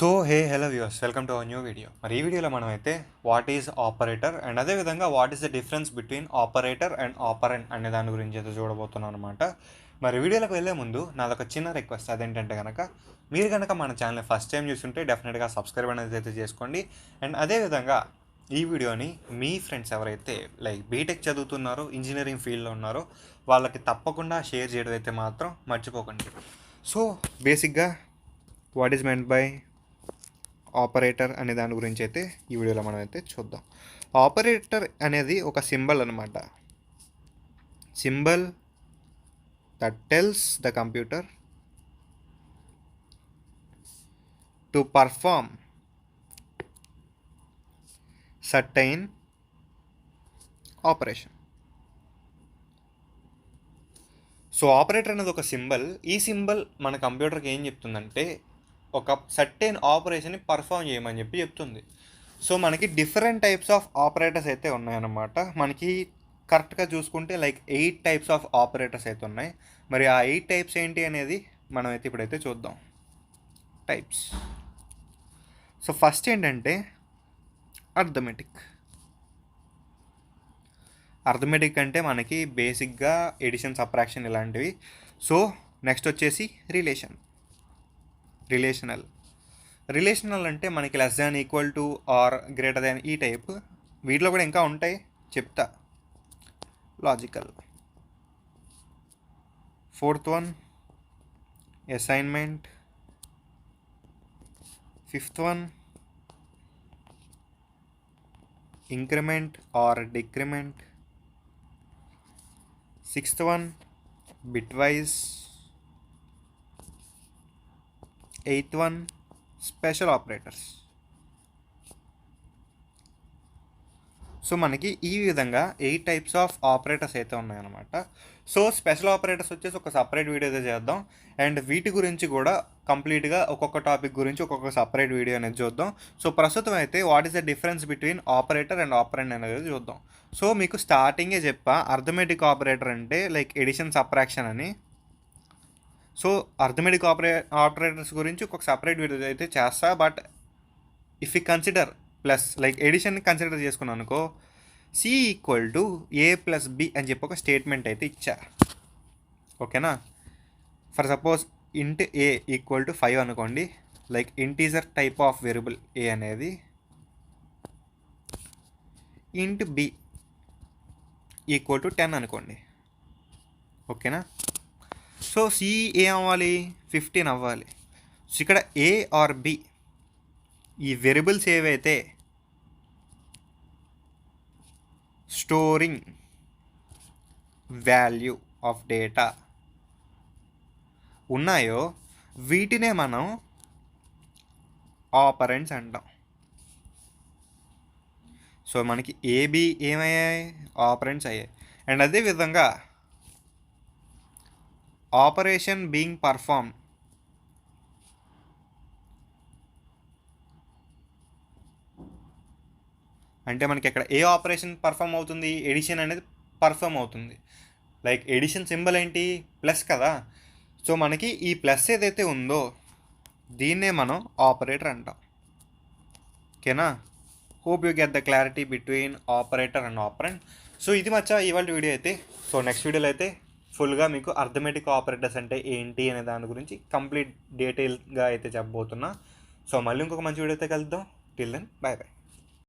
So hello viewers, welcome to our new video. మరి ఈ వీడియోలో మనం అయితే వాట్ ఈజ్ ఆపరేటర్ అండ్ అదేవిధంగా what is the difference between operator and operant అనే దాని గురించి అయితే చూడబోతున్నాం అనమాట. మరి వీడియోలోకి వెళ్ళే ముందు నాదొక చిన్న రిక్వెస్ట్, అదేంటంటే కనుక మీరు కనుక మన ఛానల్ ఫస్ట్ టైం చూస్తుంటే డెఫినెట్గా సబ్స్క్రైబ్ అనేది అయితే చేసుకోండి. అండ్ అదేవిధంగా ఈ వీడియోని మీ ఫ్రెండ్స్ ఎవరైతే లైక్ బీటెక్ చదువుతున్నారో, ఇంజనీరింగ్ ఫీల్డ్లో ఉన్నారో వాళ్ళకి తప్పకుండా షేర్ చేయడం అయితే మాత్రం మర్చిపోకండి. సో బేసిక్గా what is meant by operator అనే దాని గురించి అయితే ఈ వీడియోలో మనం అయితే చూద్దాం. ఆపరేటర్ అనేది ఒక సింబల్ అనమాట. Symbol that tells the computer to perform certain operation. So operator అనేది ఒక సింబల్. ఈ సింబల్ మన కంప్యూటర్కి ఏం చెప్తుందంటే ఒక సర్టెన్ ఆపరేషన్ని పర్ఫామ్ చేయమని చెప్తుంది. సో మనకి డిఫరెంట్ టైప్స్ ఆఫ్ ఆపరేటర్స్ అయితే ఉన్నాయన్నమాట. మనకి కరెక్ట్గా చూసుకుంటే లైక్ 8 టైప్స్ ఆఫ్ ఆపరేటర్స్ అయితే ఉన్నాయి. మరి ఆ 8 టైప్స్ ఏంటి అనేది మనం అయితే ఇప్పుడైతే చూద్దాం. టైప్స్. సో ఫస్ట్ ఏంటంటే అర్థమెటిక్. అర్థమెటిక్ అంటే మనకి బేసిక్గా ఎడిషన్, సబ్ట్రాక్షన్ ఇలాంటివి. సో నెక్స్ట్ వచ్చేసి రిలేషనల్ అంటే మనకి less than, equal to, or greater than ఈ టైప్. వీటిలో కూడా ఇంకా ఉంటాయి, చెప్తా. Logical. Fourth one assignment. Fifth one increment or decrement. Sixth one bitwise. Eighth one special operators. So మనకి ఈ విధంగా 8 టైప్స్ ఆఫ్ ఆపరేటర్స్ అయితే ఉన్నాయన్నమాట. సో స్పెషల్ ఆపరేటర్స్ వచ్చేసి ఒక సపరేట్ వీడియో అయితే చేద్దాం. అండ్ వీటి గురించి కూడా కంప్లీట్గా ఒక్కొక్క టాపిక్ గురించి ఒక్కొక్క సపరేట్ వీడియో అనేది చూద్దాం. సో ప్రస్తుతం అయితే what is the difference between operator and operand అనేది చూద్దాం. సో మీకు స్టార్టింగే చెప్పా, అర్థమెటిక్ ఆపరేటర్ అంటే లైక్ ఎడిషన్, సబ్ట్రాక్షన్ అని. సో అర్థమెటిక్ ఆపరేటర్స్ గురించి ఒక సపరేట్ వీడియో అయితే చేస్తా. But if you consider plus like addition consider చేసుకున్నాను అనుకో, C equal to A plus B అని చెప్పి ఒక స్టేట్మెంట్ అయితే ఇచ్చా. ఓకేనా? ఫర్ సపోజ్ ఇంట్ ఏ ఈక్వల్ టు 5 అనుకోండి. Like integer type of variable A అనేది. ఇంట్ బి ఈక్వల్ టు 10 అనుకోండి. ఓకేనా? సో సి ఏ అవ్వాలి, 15 అవ్వాలి. సో ఇక్కడ ఏ ఆర్ బి ఈ వేరియబుల్స్ ఏవైతే స్టోరింగ్ వాల్యూ ఆఫ్ డేటా ఉన్నాయో వీటినే మనం ఆపరెంట్స్ అంటాం. సో మనకి ఏబి ఏమయ్యాయి, ఆపరెంట్స్ అయ్యాయి. అండ్ అదేవిధంగా ఆపరేషన్ బీయింగ్ పర్ఫామ్ అంటే మనకి ఇక్కడ ఏ ఆపరేషన్ పర్ఫామ్ అవుతుంది, ఎడిషన్ అనేది పర్ఫామ్ అవుతుంది. లైక్ ఎడిషన్ సింబల్ ఏంటి, ప్లస్ కదా. సో మనకి ఈ ప్లస్ ఏదైతే ఉందో దీన్నే మనం ఆపరేటర్ అంటాం. ఓకేనా? Hope you get the clarity between operator and operant. So ఇది మచ్చా ఇవాళ వీడియో అయితే. సో నెక్స్ట్ వీడియోలో అయితే ఫుల్గా మీకు అర్థమెటిక్ ఆపరేటర్స్ అంటే ఏంటి అనే దాని గురించి కంప్లీట్ డీటెయిల్గా అయితే చెప్పబోతున్నా. సో మళ్ళీ ఇంకొక మంచి వీడియో అయితే కలుద్దాం. Till then, bye bye.